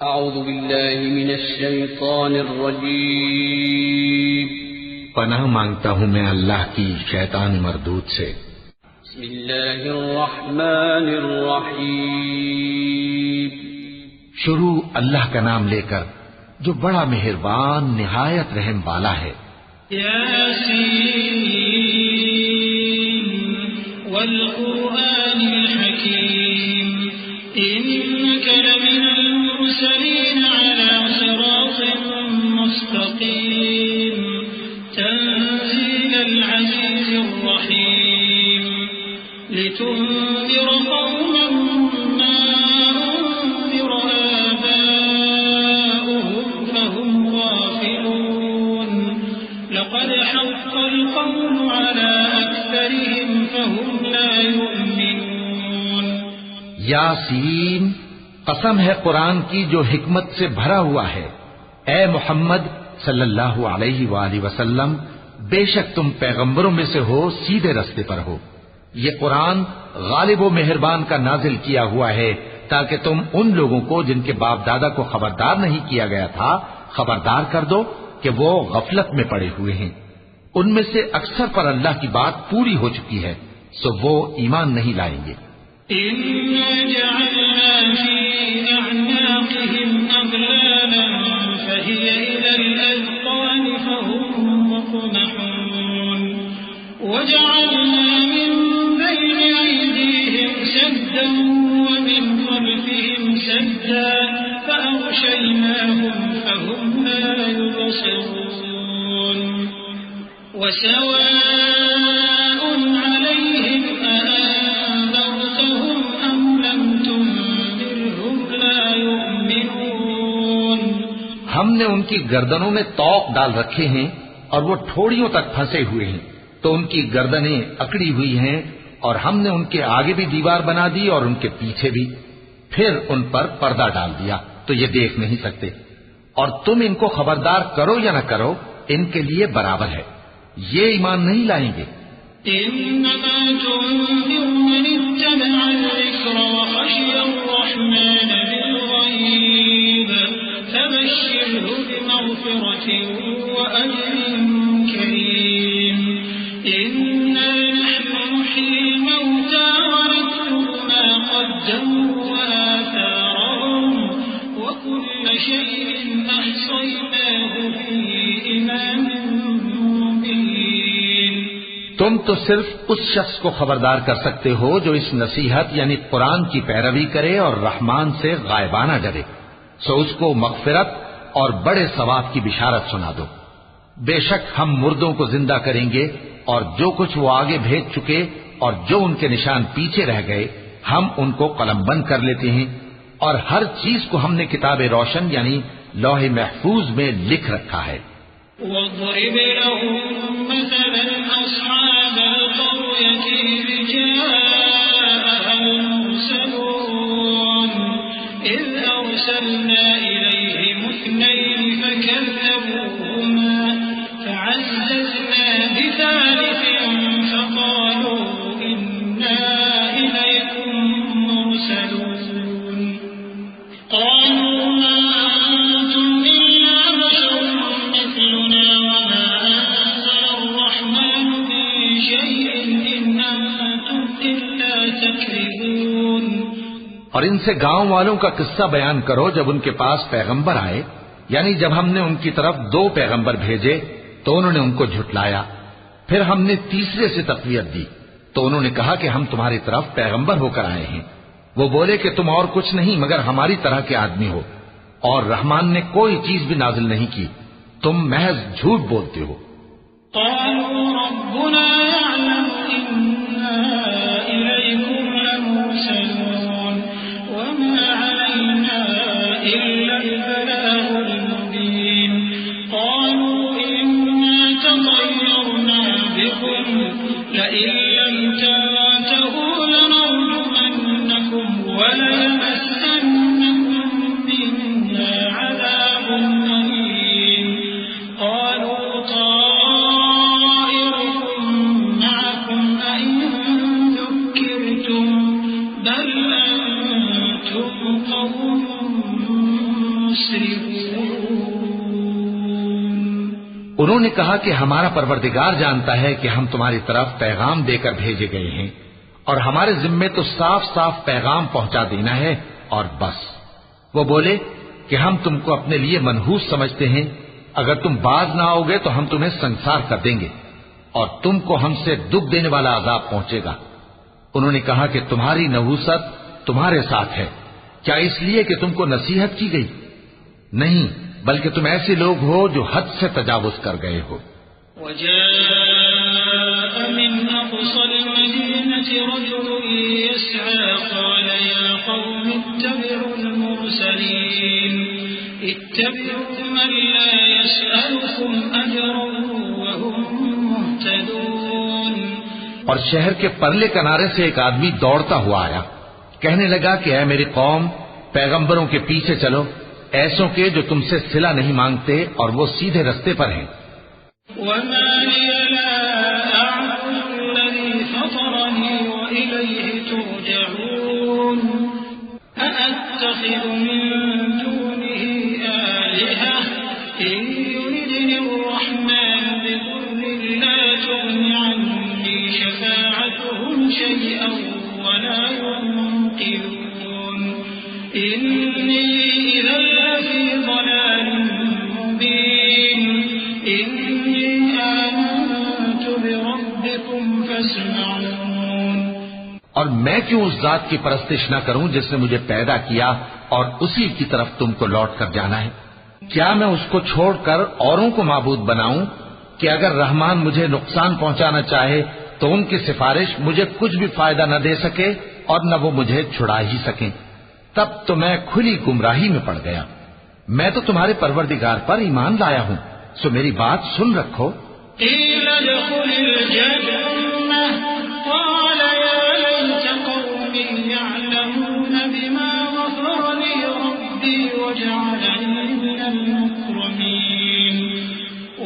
اعوذ باللہ من الشیطان الرجیم پناہ مانگتا ہوں میں اللہ کی شیطان مردود سے۔ بسم اللہ الرحمن الرحیم شروع اللہ کا نام لے کر جو بڑا مہربان نہایت رحم والا ہے۔ یاسین والقرآن الحکیم انک لمن المرسلین علی صراط مستقیم تنزیل العزیز الرحیم لتنذر قوما ما انذر آباؤهم فهم غافلون لقد حق القول على أكثرهم فهم لا يؤمنون۔ یاسین، قسم ہے قرآن کی جو حکمت سے بھرا ہوا ہے۔ اے محمد صلی اللہ علیہ وآلہ وسلم، بے شک تم پیغمبروں میں سے ہو، سیدھے رستے پر ہو۔ یہ قرآن غالب و مہربان کا نازل کیا ہوا ہے تاکہ تم ان لوگوں کو جن کے باپ دادا کو خبردار نہیں کیا گیا تھا خبردار کر دو کہ وہ غفلت میں پڑے ہوئے ہیں۔ ان میں سے اکثر پر اللہ کی بات پوری ہو چکی ہے، سو وہ ایمان نہیں لائیں گے۔ إِنَّا جَعَلْنَا فِي أَعْنَاقِهِمْ أَغْلَالًا فَهِيَ إِلَى الْأَذْقَانِ فَهُمْ مُقْمَحُونَ وَجَعَلْنَا مِنْ بَيْنِ أَيْدِيهِمْ سَدًّا وَمِنْ خَلْفِهِمْ سَدًّا فَأَغْشَيْنَاهُمْ فَهُمْ لَا يُبْصِرُونَ وَسَوَاءٌ عَلَيْهِمْ أَأَنذَرْتَهُمْ أَمْ لَمْ تُنذِرْهُمْ لَا يُؤْمِنُونَ۔ ہم نے ان کی گردنوں میں طوق ڈال رکھے ہیں اور وہ ٹھوڑیوں تک پھنسے ہوئے ہیں، تو ان کی گردنیں اکڑی ہوئی ہیں، اور ہم نے ان کے آگے بھی دیوار بنا دی اور ان کے پیچھے بھی، پھر ان پر پردہ ڈال دیا تو یہ دیکھ نہیں سکتے، اور تم ان کو خبردار کرو یا نہ کرو ان کے لیے برابر ہے، یہ ایمان نہیں لائیں گے۔ إنما تنذر من اتبع الذكر وخشي الرحمن بالغيب فبشره بمغفرة وأجر كريم إنا نحن نحيي الموتى ونكتب ما قدموا وآثارهم وكل شيء أحصيناه في إمام مبين۔ تم تو صرف اس شخص کو خبردار کر سکتے ہو جو اس نصیحت یعنی قرآن کی پیروی کرے اور رحمان سے غائبانہ ڈرے، سو اس کو مغفرت اور بڑے ثواب کی بشارت سنا دو۔ بے شک ہم مردوں کو زندہ کریں گے، اور جو کچھ وہ آگے بھیج چکے اور جو ان کے نشان پیچھے رہ گئے ہم ان کو قلم بند کر لیتے ہیں، اور ہر چیز کو ہم نے کتاب روشن یعنی لوح محفوظ میں لکھ رکھا ہے۔ واضرب لهم مثلا أصحاب القرية إذ جاءها المرسلون إذ أرسلنا إليهم اثنين فكذبوهما فعززنا بثالث فقالوا إنا إليكم مرسلون قالوا ما أنتم إلا بشر مثلنا وما أنزل الرحمن من شيء إن أنتم إلا تكذبون۔ اور ان سے گاؤں والوں کا قصہ بیان کرو جب ان کے پاس پیغمبر آئے، یعنی جب ہم نے ان کی طرف 2 پیغمبر بھیجے تو انہوں نے ان کو جھٹلایا، پھر ہم نے تیسرے سے تقویت دی تو انہوں نے کہا کہ ہم تمہاری طرف پیغمبر ہو کر آئے ہیں۔ وہ بولے کہ تم اور کچھ نہیں مگر ہماری طرح کے آدمی ہو، اور رحمان نے کوئی چیز بھی نازل نہیں کی، تم محض جھوٹ بولتے ہو۔ قالوا ربنا يعلم إنا إليكم لمرسلون وما علينا إلا البلاغ المبين قالوا إنا تطيرنا بكم لئن لم تنتهوا لنرجمنكم وليمسنكم منا عذاب أليم قالوا طائركم معكم أئن ذكرتم بل أنتم قوم مسرفون انہوں نے کہا کہ ہمارا پروردگار جانتا ہے کہ ہم تمہاری طرف پیغام دے کر بھیجے گئے ہیں اور ہمارے ذمے تو صاف صاف پیغام پہنچا دینا ہے اور بس۔ وہ بولے کہ ہم تم کو اپنے لیے منحوس سمجھتے ہیں، اگر تم باز نہ آؤ گے تو ہم تمہیں سنسار کر دیں گے اور تم کو ہم سے دکھ دینے والا عذاب پہنچے گا۔ انہوں نے کہا کہ تمہاری نحوست تمہارے ساتھ ہے، کیا اس لیے کہ تم کو نصیحت کی گئی؟ نہیں، بلکہ تم ایسے لوگ ہو جو حد سے تجاوز کر گئے ہو۔ وجاء من أقصى المدينة رجل يسعى قال يا قوم اتبعوا المرسلين اتبعوا من لا يسألكم أجرا وهم مهتدون۔ اور شہر کے پرلے کنارے سے ایک آدمی دوڑتا ہوا آیا، کہنے لگا کہ اے میری قوم، پیغمبروں کے پیچھے چلو، ایسوں کے جو تم سے صلہ نہیں مانگتے اور وہ سیدھے رستے پر ہیں۔ وما لي لا أعبد الذي فطرني وإليه ترجعون أأتخذ من دونه آلهة إن يردني الرحمن بضر لا تغن عني شفاعتهم شيئا ولا ينقذون إني إذا لفي ضلال مبين إني آمنت بربكم فاسمعون۔ اور میں کیوں اس ذات کی پرستش نہ کروں جس نے مجھے پیدا کیا اور اسی کی طرف تم کو لوٹ کر جانا ہے؟ کیا میں اس کو چھوڑ کر اوروں کو معبود بناؤں کہ اگر رحمان مجھے نقصان پہنچانا چاہے تو ان کی سفارش مجھے کچھ بھی فائدہ نہ دے سکے اور نہ وہ مجھے چھڑا ہی سکیں؟ تب تو میں کھلی گمراہی میں پڑ گیا۔ میں تو تمہارے پروردگار پر ایمان لایا ہوں، سو میری بات سن رکھو۔ قيل ادخل الجنة قال يا ليت قومي يعلمون بما غفر لي ربي وجعلني من المكرمين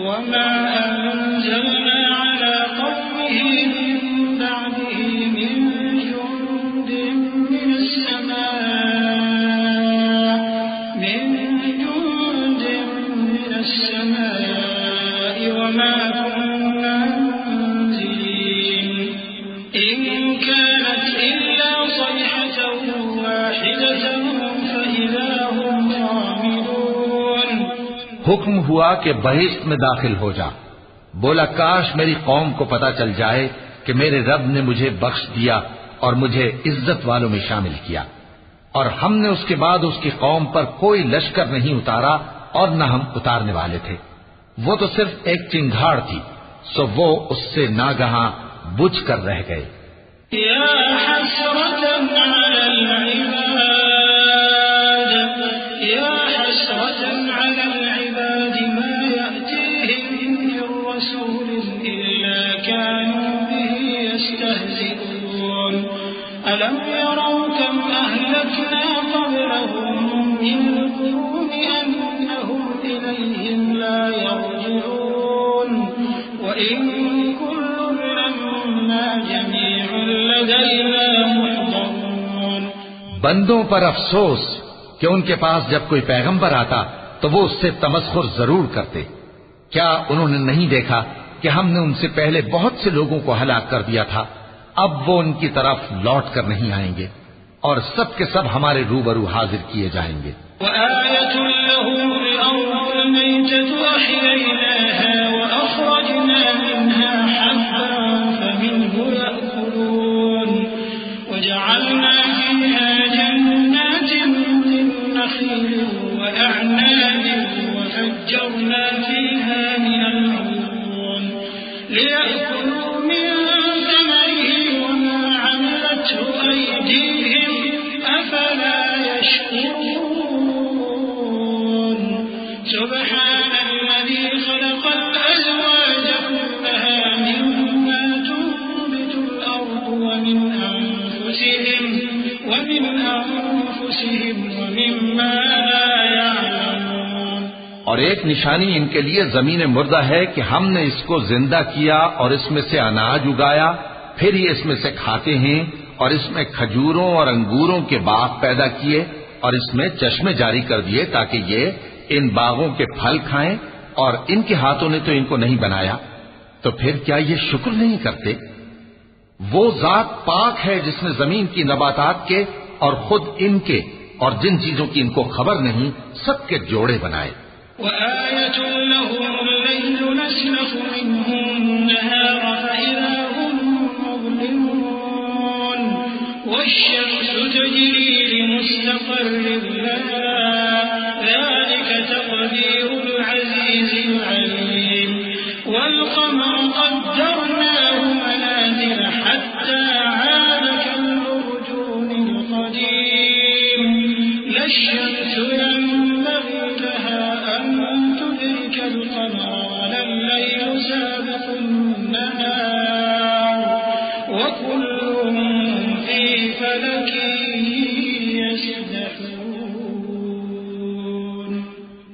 وما أنزلنا على قومه من بعده من جند من السماء وما كنا منزلين إن كانت إلا صيحة واحدة فإذا هم خامدون۔ حکم ہوا کہ بہشت میں داخل ہو جا۔ بولا کاش میری قوم کو پتا چل جائے کہ میرے رب نے مجھے بخش دیا اور مجھے عزت والوں میں شامل کیا، اور ہم نے اس کے بعد اس کی قوم پر کوئی لشکر نہیں اتارا اور نہ ہم اتارنے والے تھے۔ وہ تو صرف ایک چنگھاڑ تھی، سو وہ اس سے ناگہاں بجھ کر رہ گئے۔ يا حسرة على العباد يا حسرة على العباد ما يأتيهم من رسول إلا كانوا به يستهزئون ألم يروا كم أهلكنا قبلهم من القرون أنهم إليهم لا يرجعون وإن كل لما جميع لدينا محضرون۔ بندوں پر افسوس کہ ان کے پاس جب کوئی پیغمبر آتا تو وہ اس سے تمسخر ضرور کرتے۔ کیا انہوں نے نہیں دیکھا کہ ہم نے ان سے پہلے بہت سے لوگوں کو ہلاک کر دیا تھا؟ اب وہ ان کی طرف لوٹ کر نہیں آئیں گے اور سب کے سب ہمارے روبرو حاضر کیے جائیں گے۔ وآية لهم الأرض الميتة أحييناها وأخرجنا منها حبا فمنه يأكلون وجعلنا فيها جنات من نخيل وأعناب وفجرنا فيها من العيون ليأكلوا من ثمره وما عملته أيديهم أفلا يشكرون سبحان الذي خلق الأزواج كلها مما تنبت الأرض ومن أنفسهم ومما لا يعلمون۔ اور ایک نشانی ان کے لیے زمین مردہ ہے کہ ہم نے اس کو زندہ کیا اور اس میں سے اناج اگایا، پھر یہ اس میں سے کھاتے ہیں، اور اس میں کھجوروں اور انگوروں کے باغ پیدا کیے اور اس میں چشمے جاری کر دیے تاکہ یہ ان باغوں کے پھل کھائیں، اور ان کے ہاتھوں نے تو ان کو نہیں بنایا، تو پھر کیا یہ شکر نہیں کرتے؟ وہ ذات پاک ہے جس نے زمین کی نباتات کے اور خود ان کے اور جن چیزوں کی ان کو خبر نہیں سب کے جوڑے بنائے۔ وآية لهم الليل نسلخ منه النهار فإذا هم مظلمون والشمس تجري لمستقر لها ذلك تقدير العزيز العليم والقمر قدرناه منازل حتى عاد كالعرجون القديم لا الشمس ينبغي لها أن تدرك القمر ولا الليل سابق النهار وكل في فلك يسبحون۔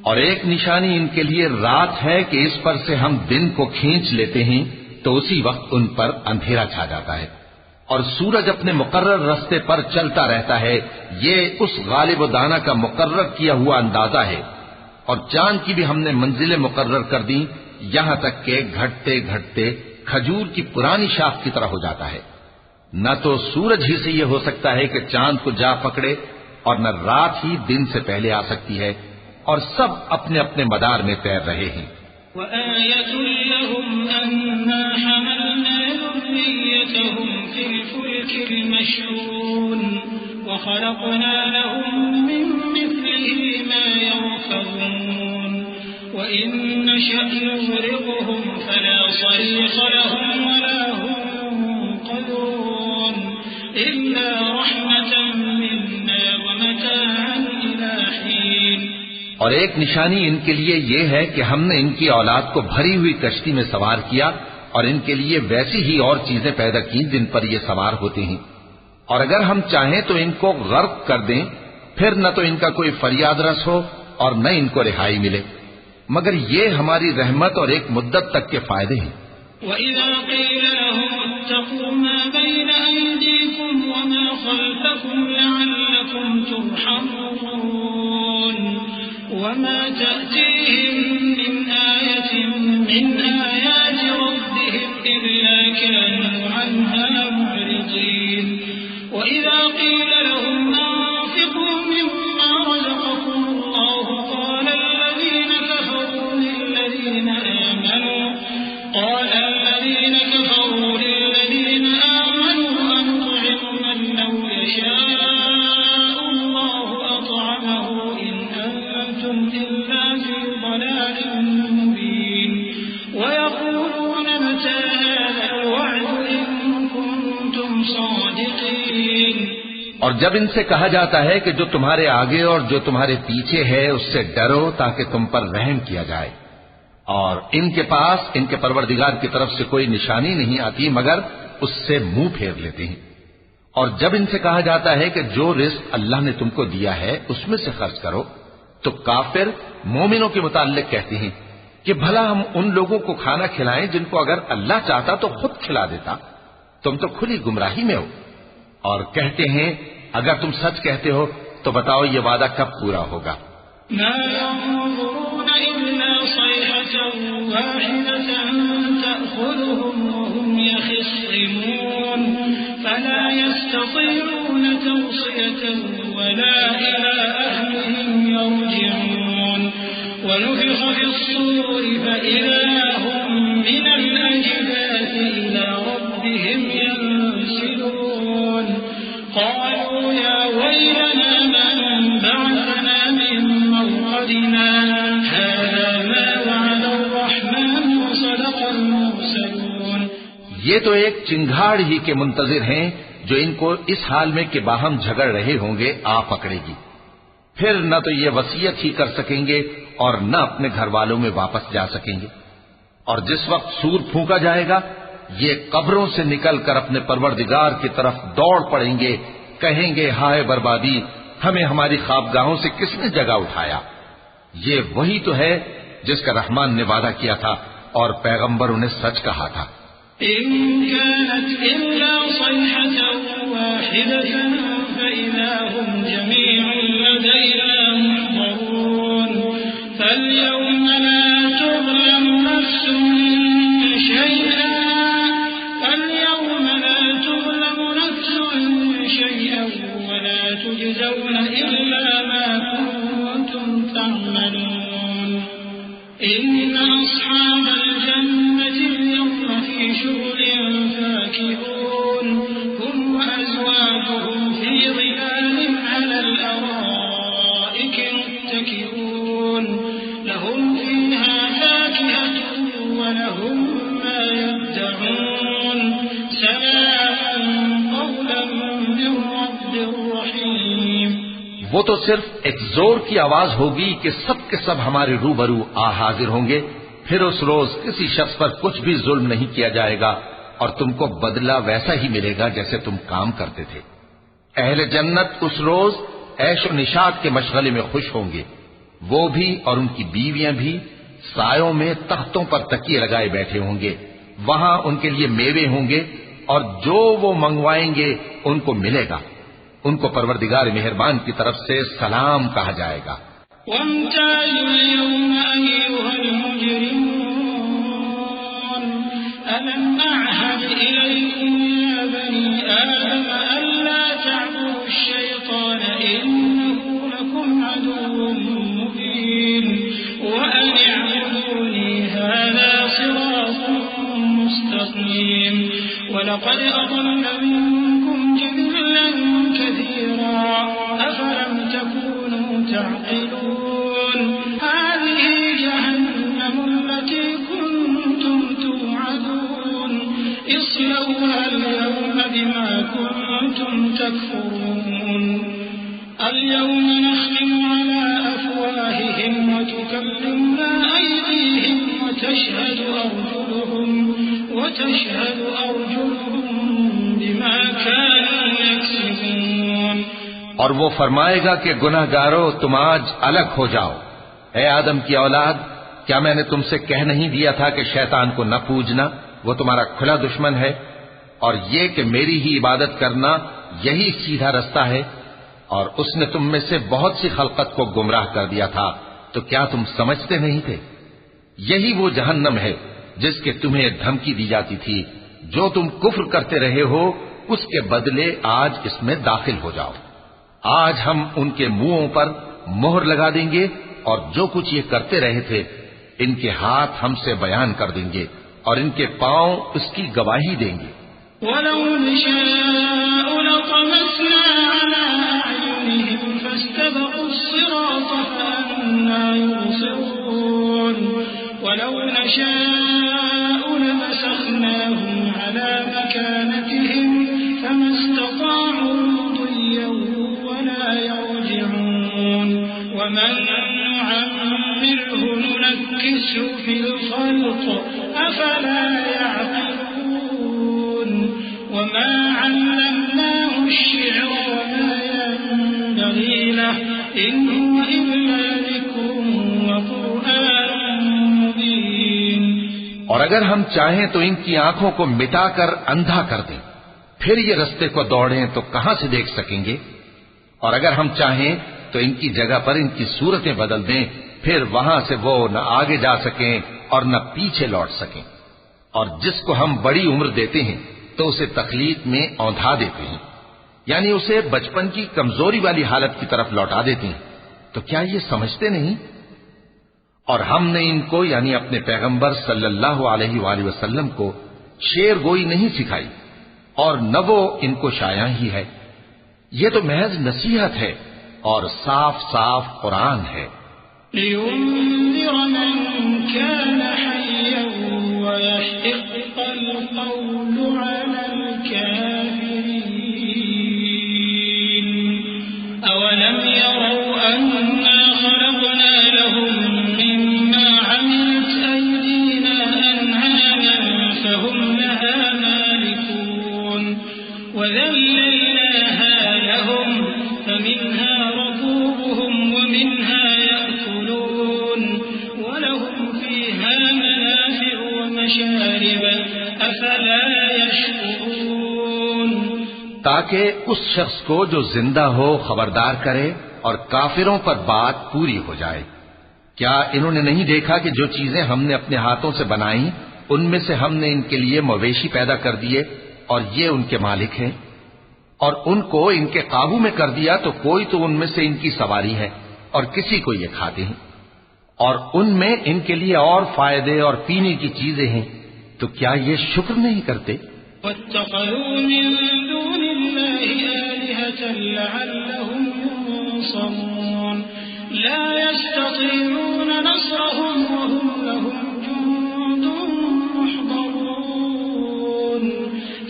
اور ایک نشانی ان کے لیے رات ہے کہ اس پر سے ہم دن کو کھینچ لیتے ہیں تو اسی وقت ان پر اندھیرا چھا جاتا ہے، اور سورج اپنے مقرر راستے پر چلتا رہتا ہے، یہ اس غالب و دانا کا مقرر کیا ہوا اندازہ ہے۔ اور چاند کی بھی ہم نے منزلیں مقرر کر دی، یہاں تک کہ گھٹتے گھٹتے کھجور کی پرانی شاخ کی طرح ہو جاتا ہے۔ نہ تو سورج ہی سے یہ ہو سکتا ہے کہ چاند کو جا پکڑے، اور نہ رات ہی دن سے پہلے آ سکتی ہے، اور سب اپنے اپنے مدار میں تیر رہے ہیں۔ وآية لهم أنا حملنا ذريتهم في الفلك المشحون وخلقنا لهم من مثله ما يركبون وإن نشأ نغرقهم فلا صريخ لهم ولا هم ينقذون إلا رحمة منا ومتاعا إلى حين۔ اور ایک نشانی ان کے لیے یہ ہے کہ ہم نے ان کی اولاد کو بھری ہوئی کشتی میں سوار کیا، اور ان کے لیے ویسی ہی اور چیزیں پیدا کی جن پر یہ سوار ہوتے ہیں، اور اگر ہم چاہیں تو ان کو غرق کر دیں، پھر نہ تو ان کا کوئی فریاد رس ہو اور نہ ان کو رہائی ملے، مگر یہ ہماری رحمت اور ایک مدت تک کے فائدے ہیں۔ وَإِذَا قِيلَ لَهُمُ اتَّقُوا مَا بَيْنَ أَيْدِيكُمْ وَمَا خَلْفَكُمْ لَعَلَّكُمْ تُرْحَمُونَ وَمَا تَأْتِيهِمْ مِنْ آيَةٍ مِنْ آيَاتِ رَبِّهِمْ إِلَّا كَانُوا عَنْهَا مُعْرِضِينَ وَإِذَا قِيلَ لَهُمْ أَنفِقُوا مِمَّا رَزَقَكُمُ اللَّهُ قَالَ الَّذِينَ كَفَرُوا لِلَّذِينَ آمَنُوا أَنُطْعِمُ مَن لَّوْ يَشَاءُ اللَّهُ أَطْعَمَهُ إِنْ أَنتُمْ إِلَّا فِي ضَلَالٍ مُّبِينٍ وَيَقُولُونَ مَتَىٰ هَٰذَا الْوَعْدُ إِن كُنتُمْ صَادِقِينَ۔ اور جب ان سے کہا جاتا ہے کہ جو تمہارے آگے اور جو تمہارے پیچھے ہے اس سے ڈرو تاکہ تم پر رحم کیا جائے، اور ان کے پاس ان کے پروردگار کی طرف سے کوئی نشانی نہیں آتی مگر اس سے منہ پھیر لیتے ہیں۔ اور جب ان سے کہا جاتا ہے کہ جو رزق اللہ نے تم کو دیا ہے اس میں سے خرچ کرو، تو کافر مومنوں کے متعلق کہتے ہیں کہ بھلا ہم ان لوگوں کو کھانا کھلائیں جن کو اگر اللہ چاہتا تو خود کھلا دیتا، تم تو کھلی گمراہی میں ہو۔ اور کہتے ہیں اگر تم سچ کہتے ہو تو بتاؤ یہ وعدہ کب پورا ہوگا؟ ما ينظرون إلا صيحة واحدة تأخذهم وهم يخصمون فلا يستطيعون توصية ولا إلى أهلهم يرجعون ونفخ في الصور فإذا هم من الأجداث إلى ربهم ينسلون قالوا يا ويلنا من بعثنا من مرقدنا هذا ما وعد الرحمن وصدق المرسلون۔ یہ تو ایک چنگھاڑ ہی کے منتظر ہیں جو ان کو اس حال میں کہ باہم جھگڑ رہے ہوں گے آ پکڑے گی، پھر نہ تو یہ وصیت ہی کر سکیں گے اور نہ اپنے گھر والوں میں واپس جا سکیں گے۔ اور جس وقت سور پھونکا جائے گا یہ قبروں سے نکل کر اپنے پروردگار کی طرف دوڑ پڑیں گے، کہیں گے ہائے بربادی، ہمیں ہماری خوابگاہوں سے کس نے جگہ اٹھایا۔ یہ وہی تو ہے جس کا رحمان نے وعدہ کیا تھا اور پیغمبروں نے سچ کہا تھا۔ إن كانت إلا صيحة واحدة فإذا هم جميع لدينا محضرون فاليوم لا تظلم نفس شيئا ولا تجزون إلا ما كنتم تعملون إن أصحاب الجنة اليوم في شغل فاكهون هم وأزواجهم في ظلال على الأرائك متكئون لهم فيها فاكهة ولهم ما يدعون سلام قولا من رب رحيم. وہ تو صرف ایک زور کی آواز ہوگی کہ سب کے سب ہمارے روبرو آ حاضر ہوں گے. پھر اس روز کسی شخص پر کچھ بھی ظلم نہیں کیا جائے گا اور تم کو بدلہ ویسا ہی ملے گا جیسے تم کام کرتے تھے. اہل جنت اس روز عیش و نشاط کے مشغلے میں خوش ہوں گے. وہ بھی اور ان کی بیویاں بھی سایوں میں تختوں پر تکیے لگائے بیٹھے ہوں گے. وہاں ان کے لیے میوے ہوں گے اور جو وہ منگوائیں گے ان کو ملے گا. ان کو پروردگار مہربان کی طرف سے سلام کہا جائے گا. وامتازوا اليوم أيها المجرمون ألم أعهد إليكم يا بني آدم ألا تعبدوا الشيطان إنه لكم عدو مبين وأن اعبدوني هذا صراط مستقيم ولقد أضل منكم جبلا كثيرا أفلم تكونوا تعقلون هذه جهنم التي كنتم توعدون اصلوها اليوم بما كنتم تكفرون اليوم نختم على أفواههم وتكلمنا أيديهم وتشهد أرجلهم بما كانوا يكسبون. اور وہ فرمائے گا کہ گناہگارو تم آج الگ ہو جاؤ. اے آدم کی اولاد، کیا میں نے تم سے کہہ نہیں دیا تھا کہ شیطان کو نہ پوجنا، وہ تمہارا کھلا دشمن ہے، اور یہ کہ میری ہی عبادت کرنا یہی سیدھا رستہ ہے. اور اس نے تم میں سے بہت سی خلقت کو گمراہ کر دیا تھا، تو کیا تم سمجھتے نہیں تھے؟ یہی وہ جہنم ہے جس کے تمہیں دھمکی دی جاتی تھی. جو تم کفر کرتے رہے ہو اس کے بدلے آج اس میں داخل ہو جاؤ. آج ہم ان کے منہوں پر مہر لگا دیں گے اور جو کچھ یہ کرتے رہے تھے ان کے ہاتھ ہم سے بیان کر دیں گے اور ان کے پاؤں اس کی گواہی دیں گے. وَلَوْ نَشَاءُ لَطَمَسْنَا عَلَىٰ أَعْيُنِهِمْ فَاسْتَبَقُوا الصِّرَاطَ فَأَنَّىٰ يُبْصِرُونَ وَلَوْ نَشَاءُ لَمَسَخْنَاهُمْ عَلَىٰ مَكَانَتِهِمْ فَمَا اسْتَطَاعُوا مُضِيًّا وَلَا يَرْجِعُونَ وَمَن نُّعَمِّرْهُ نُنَكِّسْهُ فِي الْخَلْقِ أَفَلَا يَعْقِلُونَ وَمَا عَلَّمْنَاهُ الشِّعْرَ وَمَا يَنبَغِي لَهُ إِنْ هُوَ إِلَّا ذِكْرٌ وَقُرْآنٌ مُّبِينٌ. اور اگر ہم چاہیں تو ان کی آنکھوں کو مٹا کر اندھا کر دیں، پھر یہ رستے کو دوڑیں تو کہاں سے دیکھ سکیں گے؟ اور اگر ہم چاہیں تو ان کی جگہ پر ان کی صورتیں بدل دیں، پھر وہاں سے وہ نہ آگے جا سکیں اور نہ پیچھے لوٹ سکیں. اور جس کو ہم بڑی عمر دیتے ہیں تو اسے تخلیق میں اوندھا دیتے ہیں، یعنی اسے بچپن کی کمزوری والی حالت کی طرف لوٹا دیتے ہیں. تو کیا یہ سمجھتے نہیں؟ اور ہم نے ان کو یعنی اپنے پیغمبر صلی اللہ علیہ وآلہ وسلم کو شعر گوئی نہیں سکھائی اور نہ وہ ان کو شایع ہی ہے. یہ تو محض نصیحت ہے اور صاف صاف قرآن ہے. لِيُنذِرَ مَن كَانَ حَيًّا وَيَحِقَّ الْقَوْلُ عَلَى الْكَافِرِينَ. أَوَلَمْ يَرَوْا أَنَّا خَلَقْنَا لَهُم مِّمَّا عَمِلَتْ أَيْدِينَا أَنْعَامًا فَهُمْ لَهَا مَالِكُونَ وَذَلَّلْنَاهَا لَهُمْ فَمِنْهَا رَكُوبُهُمْ وَمِنْهَا يَأْكُلُونَ وَلَهُمْ فِيهَا مَنَافِعُ وَمَشَارِبُ أَفَلَا يَشْكُرُونَ. تاکہ اس شخص کو جو زندہ ہو خبردار کرے اور کافروں پر بات پوری ہو جائے۔ کیا انہوں نے نہیں دیکھا کہ جو چیزیں ہم نے اپنے ہاتھوں سے بنائیں ان میں سے ہم نے ان کے لیے مویشی پیدا کر دیے اور یہ ان کے مالک ہیں، اور ان کو ان کے قابو میں کر دیا تو کوئی تو ان میں سے ان کی سواری ہے اور کسی کو یہ کھاتے ہیں، اور ان میں ان کے لیے اور فائدے اور پینے کی چیزیں ہیں، تو کیا یہ شکر نہیں کرتے؟ واتخذوا من دون الله آلهة لعلهم ينصرون لا يستطيعون نصرهم وهم لهم جند محضرون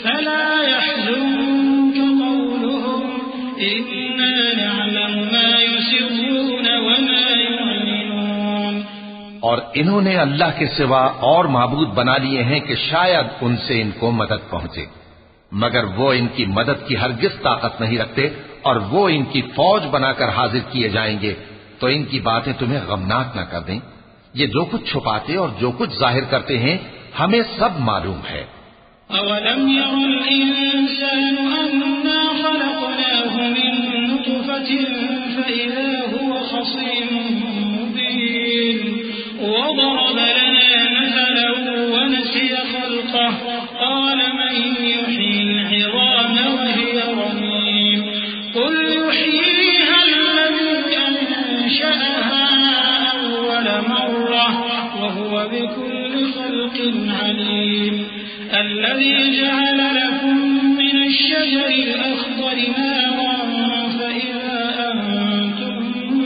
فلا يحزنك قولهم إنا نعلم ما يسرون وما يعلنون۔ اور انہوں نے اللہ کے سوا اور معبود بنا لیے ہیں کہ شاید ان سے ان کو مدد پہنچے، مگر وہ ان کی مدد کی ہرگز طاقت نہیں رکھتے، اور وہ ان کی فوج بنا کر حاضر کیے جائیں گے تو ان کی باتیں تمہیں غمناک نہ کر دیں۔ یہ جو کچھ چھپاتے اور جو کچھ ظاہر کرتے ہیں ہمیں سب معلوم ہے۔ أَوَلَمْ يَرَ الْإِنسَانُ أَنَّا خَلَقْنَاهُ مِن نُّطْفَةٍ فَإِذَا هُوَ خَصِيمٌ مُّبِينٌ وَضَرَبَ لَنَا مَثَلًا وَنَسِيَ خَلْقَهُ قَالَ مَن يُحْيِي الْعِظَامَ وَهِيَ رَمِيمٌ قُلْ يُحْيِيهَا الَّذِي أَنشَأَهَا أَوَّلَ مَرَّةٍ وَهُوَ بِكُلِّ خَلْقٍ عَلِيمٌ الذي جعل لكم من الشجر الأخضر نارا فإذا أنتم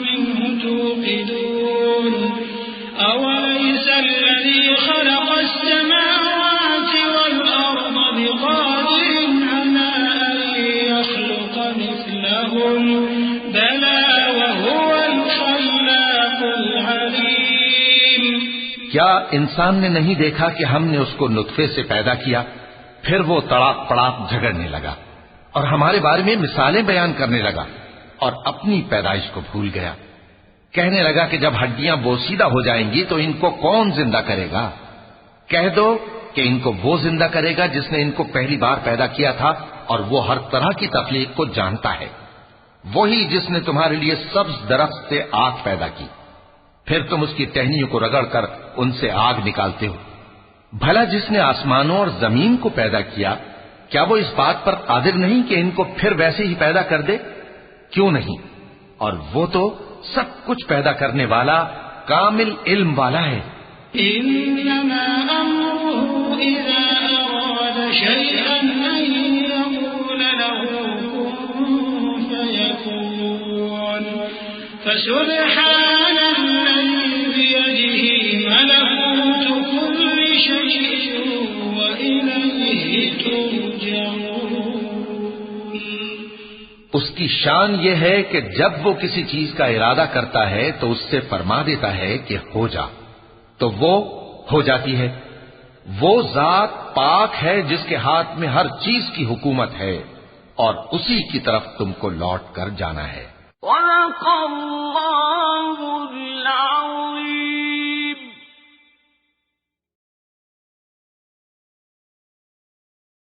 منه توقدون أوليس الذي خلق السماوات والأرض بقادر على أن يخلق مثلهم بلى وهو الخلاق العليم۔ کیا انسان نے نہیں دیکھا کہ ہم نے اس کو نطفے سے پیدا کیا، پھر وہ تڑاک پڑاک جھگڑنے لگا اور ہمارے بارے میں مثالیں بیان کرنے لگا اور اپنی پیدائش کو بھول گیا، کہنے لگا کہ جب ہڈیاں بوسیدہ ہو جائیں گی تو ان کو کون زندہ کرے گا؟ کہہ دو کہ ان کو وہ زندہ کرے گا جس نے ان کو پہلی بار پیدا کیا تھا، اور وہ ہر طرح کی تخلیق کو جانتا ہے، وہی جس نے تمہارے لیے سبز درخت سے آگ پیدا کی، پھر تم اس کی ٹہنیوں کو رگڑ کر ان سے آگ نکالتے ہو۔ بھلا جس نے آسمانوں اور زمین کو پیدا کیا، کیا وہ اس بات پر قادر نہیں کہ ان کو پھر ویسے ہی پیدا کر دے؟ کیوں نہیں؟ اور وہ تو سب کچھ پیدا کرنے والا کامل علم والا ہے۔ إنما أمره إذا أراد شيئا أن يقول له كن فيكون فسبحان الذي بيده ملكوت كل شيء وإليه ترجعون۔ اس کی شان یہ ہے کہ جب وہ کسی چیز کا ارادہ کرتا ہے تو اس سے فرما دیتا ہے کہ ہو جا، تو وہ ہو جاتی ہے۔ وہ ذات پاک ہے جس کے ہاتھ میں ہر چیز کی حکومت ہے، اور اسی کی طرف تم کو لوٹ کر جانا ہے۔